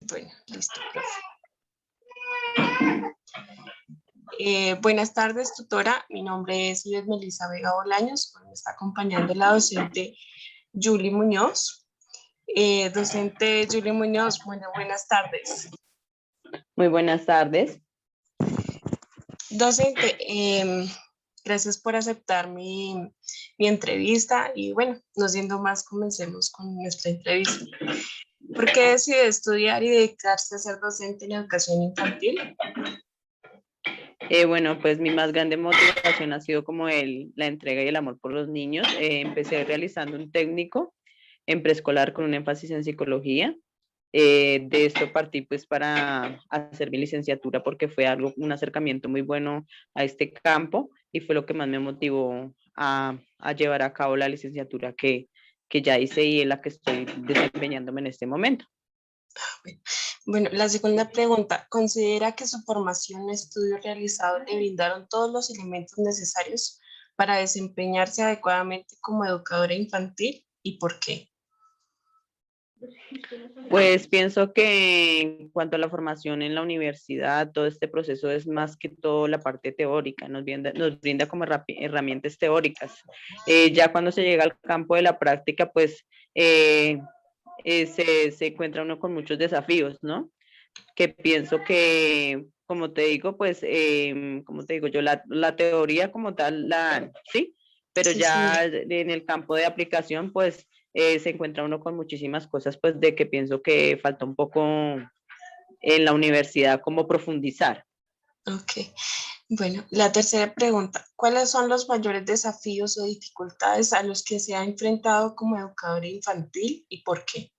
Bueno, listo, profe. Buenas tardes, tutora. Mi nombre es Ives Melissa Vega Bolaños. Me está acompañando la docente Julie Muñoz. Docente Julie Muñoz, bueno, buenas tardes. Muy buenas tardes. Docente, gracias por aceptar mi entrevista y bueno, no siendo más, comencemos con nuestra entrevista. ¿Por qué decidió estudiar y dedicarse a ser docente en educación infantil? Bueno, pues mi más grande motivación ha sido como la entrega y el amor por los niños. Empecé realizando un técnico en preescolar con un énfasis en psicología. De esto partí pues para hacer mi licenciatura porque fue un acercamiento muy bueno a este campo y fue lo que más me motivó a llevar a cabo la licenciatura que ya hice y en la que estoy desempeñándome en este momento. Bueno, la segunda pregunta, ¿considera que su formación y estudios realizados le brindaron todos los elementos necesarios para desempeñarse adecuadamente como educadora infantil y por qué? Pues pienso que en cuanto a la formación en la universidad, todo este proceso es más que todo la parte teórica, nos brinda como herramientas teóricas. Ya cuando se llega al campo de la práctica, pues se encuentra uno con muchos desafíos, ¿no? Que pienso que, como te digo, pues, como te digo yo, la teoría como tal, sí, pero Sí, ya señor. en el campo de aplicación, pues, se encuentra uno con muchísimas cosas, pues, de que pienso que falta un poco en la universidad como profundizar. Ok. Bueno, la tercera pregunta, ¿cuáles son los mayores desafíos o dificultades a los que se ha enfrentado como educadora infantil y por qué?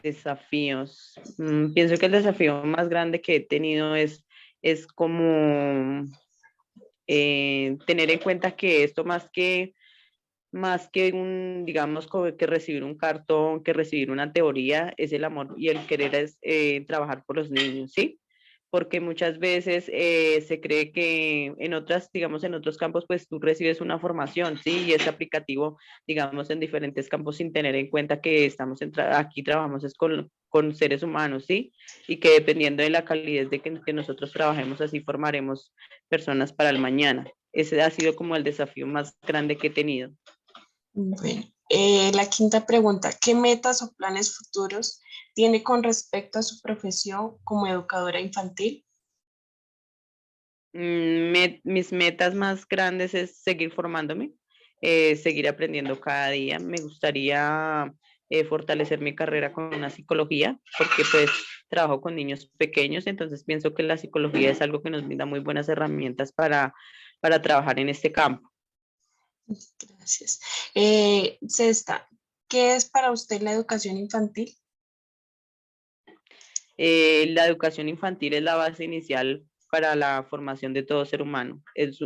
Desafíos. Pienso que el desafío más grande que he tenido es como tener en cuenta que esto más que digamos, como que recibir un cartón, que recibir una teoría, es el amor y el querer trabajar por los niños, ¿sí? Porque muchas veces se cree que digamos, en otros campos, pues tú recibes una formación, ¿sí? Y es aplicativo, digamos, en diferentes campos sin tener en cuenta que aquí trabajamos es con seres humanos, ¿sí? Y que dependiendo de la calidez de que nosotros trabajemos, así formaremos personas para el mañana. Ese ha sido como el desafío más grande que he tenido. Bueno, la quinta pregunta, ¿qué metas o planes futuros tiene con respecto a su profesión como educadora infantil? Mis metas más grandes es seguir formándome, seguir aprendiendo cada día. Me gustaría fortalecer mi carrera con una psicología, porque pues trabajo con niños pequeños, entonces pienso que la psicología es algo que nos brinda muy buenas herramientas para trabajar en este campo. Gracias. Sexta, ¿qué es para usted la educación infantil? La educación infantil es la base inicial para la formación de todo ser humano. Es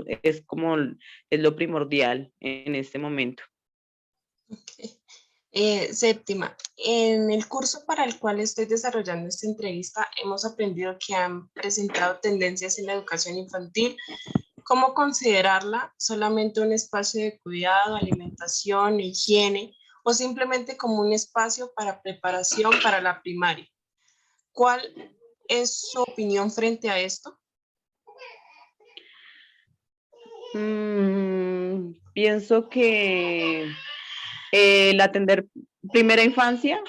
lo primordial en este momento. Okay. Séptima, en el curso para el cual estoy desarrollando esta entrevista, hemos aprendido que han presentado tendencias en la educación infantil. ¿Cómo considerarla solamente un espacio de cuidado, alimentación, higiene o simplemente como un espacio para preparación para la primaria? ¿Cuál es su opinión frente a esto? Pienso que el atender primera infancia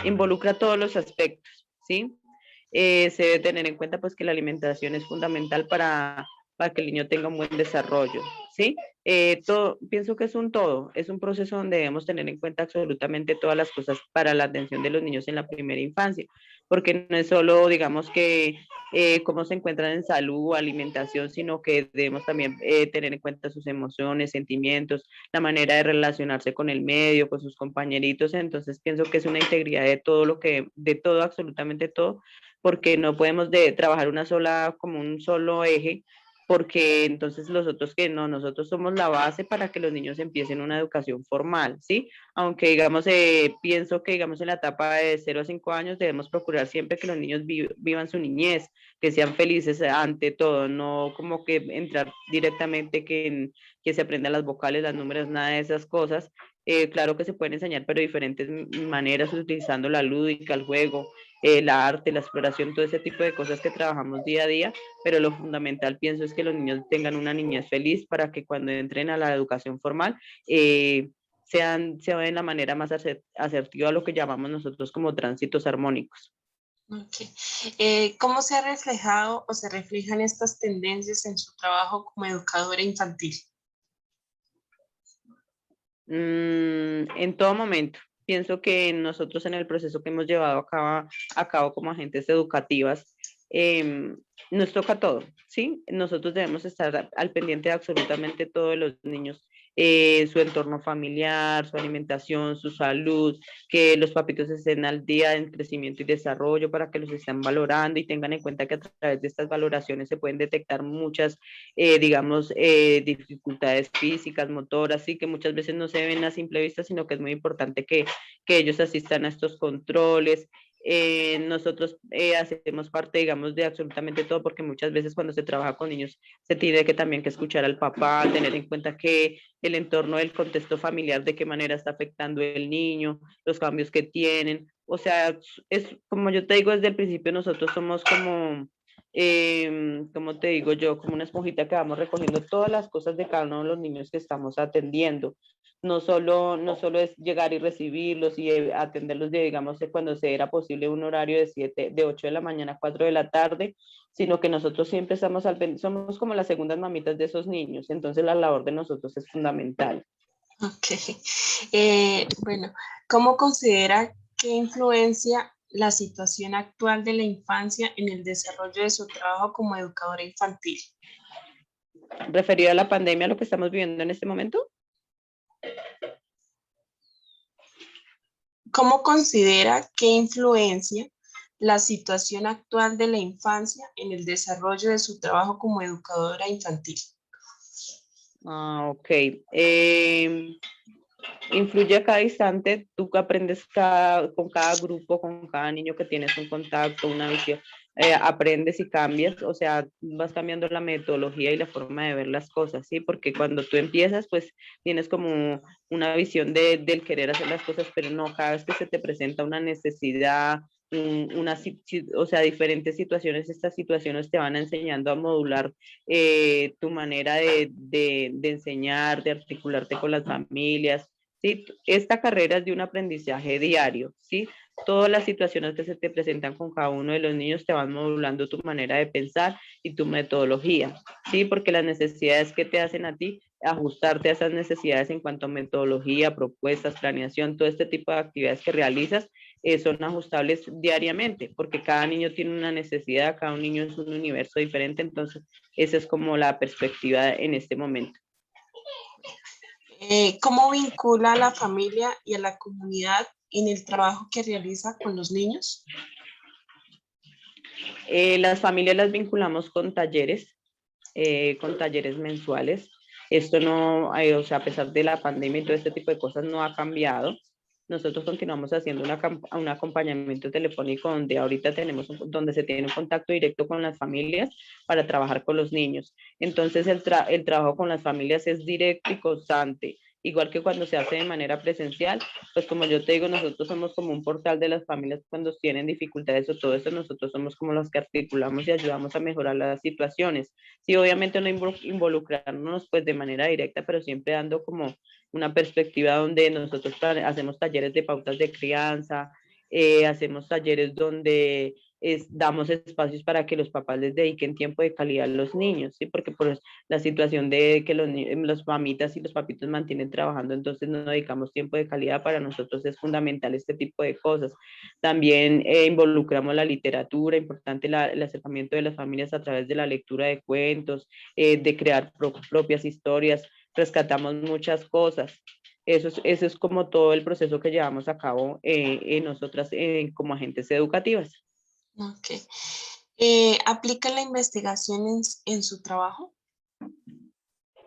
involucra todos los aspectos, ¿sí? Se debe tener en cuenta pues que la alimentación es fundamental para que el niño tenga un buen desarrollo, ¿sí? Pienso que es un proceso donde debemos tener en cuenta absolutamente todas las cosas para la atención de los niños en la primera infancia, porque no es solo, digamos que cómo se encuentran en salud o alimentación, sino que debemos también tener en cuenta sus emociones, sentimientos, la manera de relacionarse con el medio, con sus compañeritos. Entonces pienso que es una integridad de todo, absolutamente todo, porque no podemos trabajar como un solo eje, porque entonces nosotros somos la base para que los niños empiecen una educación formal, ¿sí? Aunque digamos, pienso que digamos en la etapa de 0 a 5 años debemos procurar siempre que los niños vivan su niñez, que sean felices ante todo, no como que entrar directamente que se aprendan las vocales, las números, nada de esas cosas, Claro que se pueden enseñar, pero de diferentes maneras, utilizando la lúdica, el juego, el arte, la exploración, todo ese tipo de cosas que trabajamos día a día, pero lo fundamental pienso es que los niños tengan una niñez feliz para que cuando entren a la educación formal sean de la manera más asertiva a lo que llamamos nosotros como tránsitos armónicos. Ok. ¿Cómo se ha reflejado o se reflejan estas tendencias en su trabajo como educadora infantil? En todo momento. Pienso que nosotros en el proceso que hemos llevado a cabo como agentes educativas, eh, nos toca todo, ¿sí? Nosotros debemos estar al pendiente de absolutamente todos los niños, su entorno familiar, su alimentación, su salud, que los papitos estén al día en crecimiento y desarrollo para que los estén valorando y tengan en cuenta que a través de estas valoraciones se pueden detectar muchas digamos, dificultades físicas, motoras, sí, que muchas veces no se ven a simple vista, sino que es muy importante que ellos asistan a estos controles. Nosotros hacemos parte, digamos, de absolutamente todo, porque muchas veces cuando se trabaja con niños se tiene que también que escuchar al papá, tener en cuenta que el entorno del contexto familiar, de qué manera está afectando el niño, los cambios que tienen. O sea, es como yo te digo desde el principio, nosotros somos como te digo yo, como una esponjita que vamos recogiendo todas las cosas de cada uno de los niños que estamos atendiendo. No solo es llegar y recibirlos y atenderlos, digamos, de cuando se era posible un horario de 8 de la mañana a 4 de la tarde, sino que nosotros siempre estamos somos como las segundas mamitas de esos niños, entonces la labor de nosotros es fundamental. Ok. Bueno, ¿cómo considera que influencia la situación actual de la infancia en el desarrollo de su trabajo como educadora infantil? Referido a la pandemia, lo que estamos viviendo en este momento. ¿Cómo considera que influencia la situación actual de la infancia en el desarrollo de su trabajo como educadora infantil? Ok. Influye a cada instante, tú que aprendes con cada grupo, con cada niño que tienes un contacto, una visión, aprendes y cambias, o sea, vas cambiando la metodología y la forma de ver las cosas, ¿sí? Porque cuando tú empiezas, pues tienes como una visión del querer hacer las cosas, pero no, cada vez que se te presenta una necesidad, o sea, diferentes situaciones, estas situaciones te van enseñando a modular tu manera de enseñar, de articularte con las familias. ¿Sí? Esta carrera es de un aprendizaje diario, ¿sí? Todas las situaciones que se te presentan con cada uno de los niños te van modulando tu manera de pensar y tu metodología, ¿sí? Porque las necesidades que te hacen a ti, ajustarte a esas necesidades en cuanto a metodología, propuestas, planeación, todo este tipo de actividades que realizas, son ajustables diariamente, porque cada niño tiene una necesidad, cada niño es un universo diferente, entonces esa es como la perspectiva en este momento. ¿Cómo vincula a la familia y a la comunidad en el trabajo que realiza con los niños? Las familias las vinculamos con talleres mensuales. Esto no, o sea, a pesar de la pandemia y todo este tipo de cosas, no ha cambiado. Nosotros continuamos haciendo un acompañamiento telefónico donde ahorita donde se tiene un contacto directo con las familias para trabajar con los niños. Entonces el trabajo con las familias es directo y constante. Igual que cuando se hace de manera presencial, pues como yo te digo, nosotros somos como un portal de las familias cuando tienen dificultades o todo eso, nosotros somos como los que articulamos y ayudamos a mejorar las situaciones. Sí, obviamente no involucrarnos pues de manera directa, pero siempre dando como una perspectiva donde nosotros hacemos talleres de pautas de crianza, hacemos talleres donde damos espacios para que los papás les dediquen tiempo de calidad a los niños, ¿sí? Porque por la situación de que los mamitas y los papitos mantienen trabajando, entonces no dedicamos tiempo de calidad, para nosotros es fundamental este tipo de cosas. También involucramos la literatura, importante el acercamiento de las familias a través de la lectura de cuentos, de crear propias historias, rescatamos muchas cosas. Eso es como todo el proceso que llevamos a cabo nosotras como agentes educativas. Ok. ¿Aplica la investigación en su trabajo?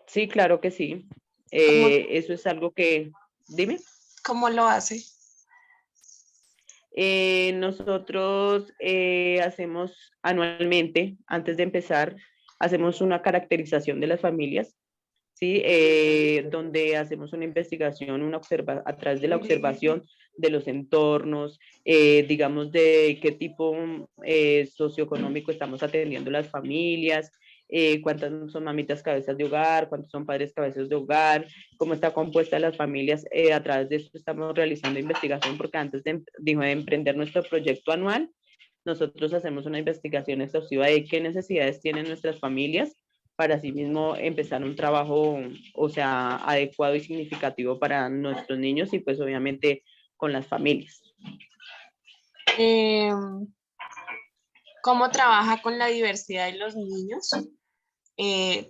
Sí, claro que sí. ¿Cómo, Eso es algo que, dime. cómo lo hace? Nosotros hacemos anualmente, antes de empezar, hacemos una caracterización de las familias, ¿sí? Donde hacemos una investigación, a través de la observación de los entornos, digamos de qué tipo socioeconómico estamos atendiendo las familias, cuántas son mamitas cabezas de hogar, cuántos son padres cabezas de hogar, cómo está compuesta las familias. A través de esto estamos realizando investigación, porque antes de emprender nuestro proyecto anual, nosotros hacemos una investigación exhaustiva de qué necesidades tienen nuestras familias para así mismo empezar un trabajo, o sea, adecuado y significativo para nuestros niños y pues obviamente con las familias. ¿Cómo trabaja con la diversidad de los niños?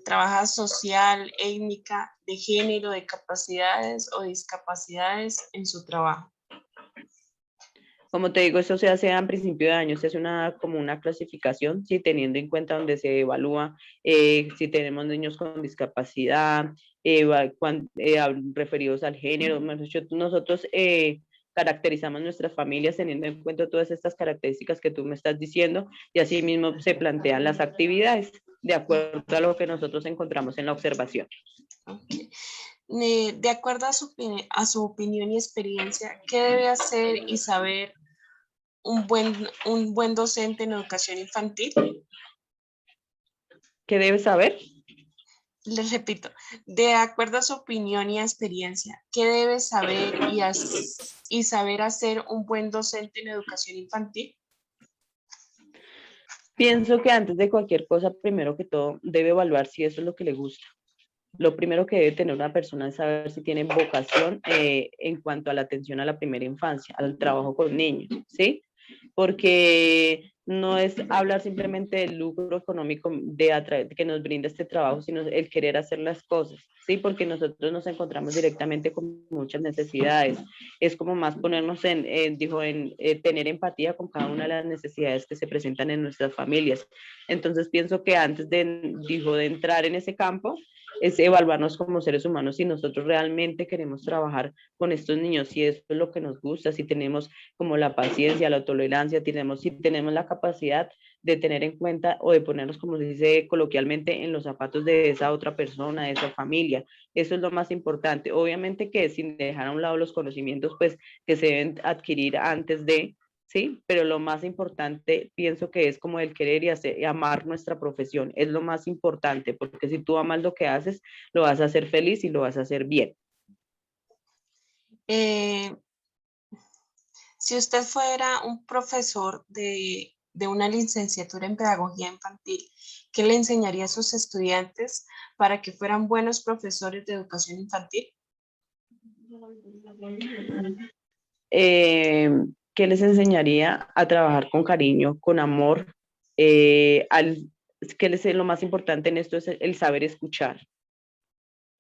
¿Trabaja social, étnica, de género, de capacidades o discapacidades en su trabajo? Como te digo, eso se hace a principio de año, se hace como una clasificación, ¿sí? Teniendo en cuenta donde se evalúa si tenemos niños con discapacidad, referidos al género. Nosotros caracterizamos nuestras familias teniendo en cuenta todas estas características que tú me estás diciendo, y así mismo se plantean las actividades de acuerdo a lo que nosotros encontramos en la observación. Okay. De acuerdo a su opinión y experiencia, ¿qué debe hacer y saber un buen docente en educación infantil? ¿Qué debe saber? Les repito, de acuerdo a su opinión y experiencia, ¿qué debe saber y saber hacer un buen docente en educación infantil? Pienso que antes de cualquier cosa, primero que todo, debe evaluar si eso es lo que le gusta. Lo primero que debe tener una persona es saber si tiene vocación en cuanto a la atención a la primera infancia, al trabajo con niños, ¿sí? Porque no es hablar simplemente del lucro económico que nos brinda este trabajo, sino el querer hacer las cosas, ¿sí? Porque nosotros nos encontramos directamente con muchas necesidades. Es como más ponernos tener empatía con cada una de las necesidades que se presentan en nuestras familias. Entonces pienso que antes de entrar en ese campo, es evaluarnos como seres humanos si nosotros realmente queremos trabajar con estos niños, si eso es lo que nos gusta, si tenemos como la paciencia, la tolerancia, si tenemos la capacidad de tener en cuenta o de ponernos, como se dice coloquialmente, en los zapatos de esa otra persona, de esa familia. Eso es lo más importante. Obviamente que sin dejar a un lado los conocimientos, pues, que se deben adquirir antes de, ¿sí? Pero lo más importante pienso que es como el querer y amar nuestra profesión. Es lo más importante, porque si tú amas lo que haces, lo vas a hacer feliz y lo vas a hacer bien. Si usted fuera un profesor de una licenciatura en pedagogía infantil, ¿qué le enseñaría a sus estudiantes para que fueran buenos profesores de educación infantil? ¿Qué les enseñaría? A trabajar con cariño, con amor. Lo más importante en esto es el saber escuchar,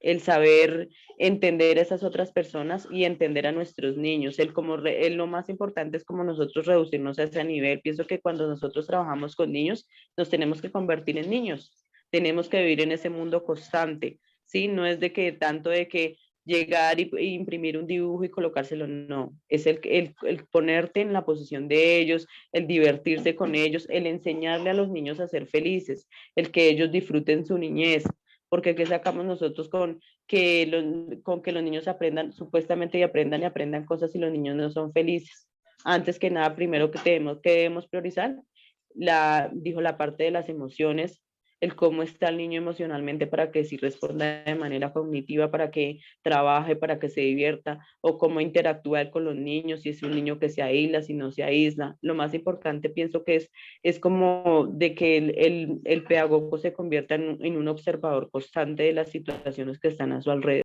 el saber entender a esas otras personas y entender a nuestros niños. Lo más importante es como nosotros reducirnos a ese nivel. Pienso que cuando nosotros trabajamos con niños, nos tenemos que convertir en niños. Tenemos que vivir en ese mundo constante, ¿sí? No es de que tanto de que llegar y imprimir un dibujo y colocárselo, no. Es el ponerte en la posición de ellos, el divertirse con ellos, el enseñarle a los niños a ser felices, el que ellos disfruten su niñez, porque ¿qué sacamos nosotros con que los niños aprendan, supuestamente y aprendan cosas y los niños no son felices? Antes que nada, primero que debemos priorizar, dijo la parte de las emociones, el cómo está el niño emocionalmente para que sí responda de manera cognitiva, para que trabaje, para que se divierta, o cómo interactuar con los niños, si es un niño que se aísla, si no se aísla. Lo más importante pienso que es como de que el pedagogo se convierta en un observador constante de las situaciones que están a su alrededor.